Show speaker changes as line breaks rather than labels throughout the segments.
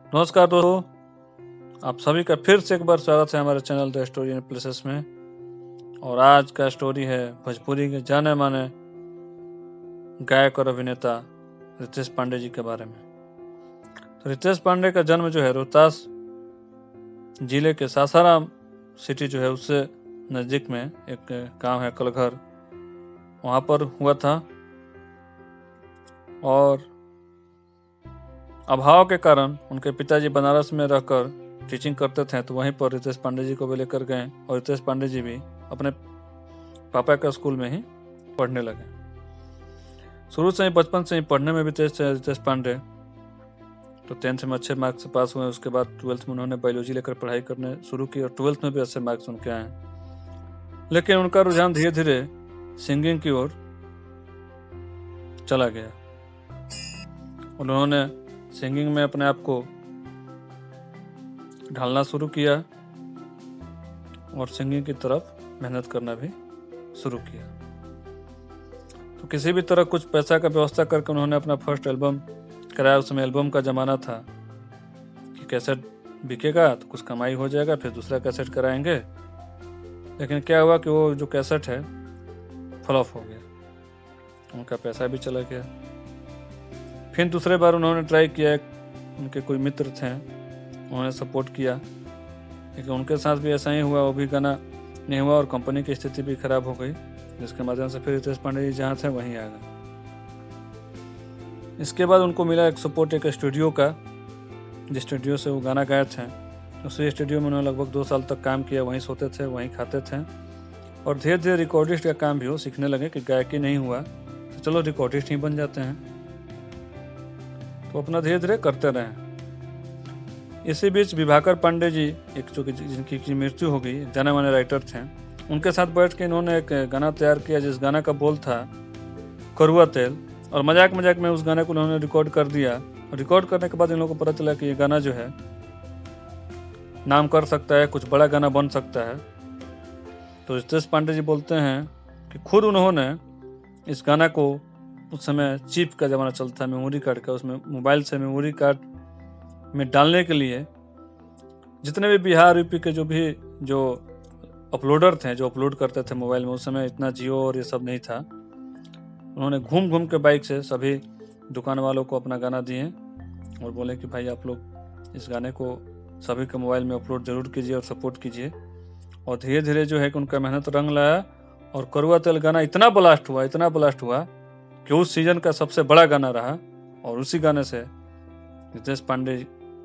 नमस्कार दोस्तों, आप सभी का फिर से एक बार स्वागत है हमारे channel the story in places में। और आज का स्टोरी है भोजपुरी के जाने माने गायक और अभिनेता रितेश पांडे जी के बारे में। तो रितेश पांडे का जन्म जो है रोहतास जिले के सासाराम सिटी जो है उससे नज़दीक में एक गांव है कलघर, वहाँ पर हुआ था। और अभाव के कारण उनके पिताजी बनारस में रहकर टीचिंग करते थे, तो वहीं पर रितेश पांडे जी को भी लेकर गए और रितेश पांडे जी भी अपने पापा के स्कूल में ही पढ़ने लगे। शुरू से ही बचपन से ही पढ़ने में भी तेज थे रितेश पांडे। तो 10th में अच्छे मार्क्स से पास हुए, उसके बाद 12th में उन्होंने बायोलॉजी लेकर पढ़ाई करने शुरू की और 12th में भी अच्छे मार्क्स उनके आए। लेकिन उनका रुझान धीरे धीरे सिंगिंग की ओर चला गया। उन्होंने सिंगिंग में अपने आप को ढालना शुरू किया और सिंगिंग की तरफ मेहनत करना भी शुरू किया। तो किसी भी तरह कुछ पैसा का व्यवस्था करके उन्होंने अपना फर्स्ट एल्बम कराया। उस समय एल्बम का ज़माना था कि कैसेट बिकेगा तो कुछ कमाई हो जाएगा, फिर दूसरा कैसेट कराएंगे। लेकिन क्या हुआ कि वो जो कैसेट है फ्लॉप हो गया, उनका पैसा भी चला गया। फिर दूसरे बार उन्होंने ट्राई किया, उनके कोई मित्र थे, उन्होंने सपोर्ट किया, लेकिन उनके साथ भी ऐसा ही हुआ, वो भी गाना नहीं हुआ और कंपनी की स्थिति भी खराब हो गई, जिसके माध्यम से फिर रितेश पांडे जी जहाँ थे वहीं आ गए। इसके बाद उनको मिला एक सपोर्ट एक स्टूडियो का, जिस स्टूडियो से वो गाना गाए थे। उसी स्टूडियो में उन्होंने लगभग 2 साल तक काम किया, वहीं सोते थे, वहीं खाते थे। और धीरे धीरे रिकॉर्डिस्ट का काम भी वो सीखने लगे कि गायकी नहीं हुआ तो चलो रिकॉर्डिस्ट ही बन जाते हैं। तो अपना धीरे धीरे करते रहे। इसी बीच विभाकर पांडे जी, एक जो जिनकी मृत्यु हो गई, जाने माने राइटर थे, उनके साथ बैठ के इन्होंने एक गाना तैयार किया जिस गाना का बोल था करुआ तेल। और मजाक मजाक में उस गाने को उन्होंने रिकॉर्ड कर दिया। और रिकॉर्ड करने के बाद इन लोगों को पता चला कि ये गाना जो है नाम कर सकता है, कुछ बड़ा गाना बन सकता है। तो रितेश पांडे जी बोलते हैं कि खुद उन्होंने इस गाना को, उस समय चिप का ज़माना चलता है, मेमोरी कार्ड का, उसमें मोबाइल से मेमोरी कार्ड में डालने के लिए जितने भी बिहार यूपी के जो अपलोडर थे, जो अपलोड करते थे मोबाइल में, उस समय इतना जियो और ये सब नहीं था, उन्होंने घूम घूम के बाइक से सभी दुकान वालों को अपना गाना दिए और बोले कि भाई आप लोग इस गाने को सभी के मोबाइल में अपलोड जरूर कीजिए और सपोर्ट कीजिए। और धीरे धीरे जो है कि उनका मेहनत रंग लाया और करुआ तेल गाना इतना ब्लास्ट हुआ कि उस सीजन का सबसे बड़ा गाना रहा। और उसी गाने से रितेश पांडे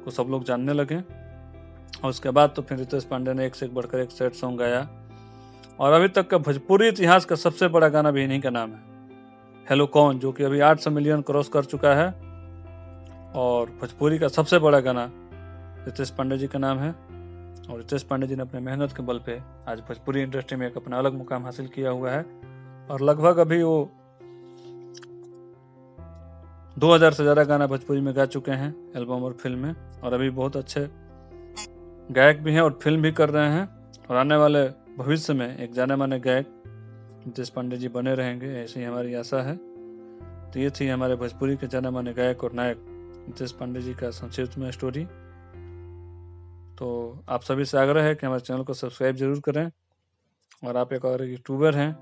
को सब लोग जानने लगे। और उसके बाद तो फिर रितेश पांडे ने एक से एक बढ़कर एक सैड सॉन्ग गाया। और अभी तक का भोजपुरी इतिहास का सबसे बड़ा गाना भी इन्हीं का नाम है, हेलो कौन, जो कि अभी 800 मिलियन क्रॉस कर चुका है। और भोजपुरी का सबसे बड़ा गाना रितेश पांडे जी का नाम है। और रितेश पांडे जी ने अपने मेहनत के बल पे आज भोजपुरी इंडस्ट्री में एक अपना अलग मुकाम हासिल किया हुआ है। और लगभग अभी वो 2000 से ज़्यादा गाना भोजपुरी में गा चुके हैं, एल्बम और फिल्म में। और अभी बहुत अच्छे गायक भी हैं और फिल्म भी कर रहे हैं। और आने वाले भविष्य में एक जाने माने गायक रितेश पांडे जी बने रहेंगे, ऐसी हमारी आशा है। तो ये थी हमारे भोजपुरी के जाने माने गायक और नायक रितेश पांडे जी का संक्षिप्त में स्टोरी। तो आप सभी से आग्रह है कि हमारे चैनल को सब्सक्राइब जरूर करें। और आप एक और यूट्यूबर हैं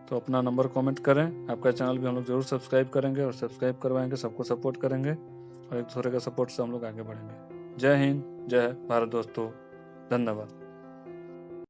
तो अपना नंबर कमेंट करें, आपका चैनल भी हम लोग जरूर सब्सक्राइब करेंगे और सब्सक्राइब करवाएंगे, सबको सपोर्ट करेंगे और एक दूसरे के सपोर्ट से हम लोग आगे बढ़ेंगे। जय हिंद, जय भारत दोस्तों, धन्यवाद।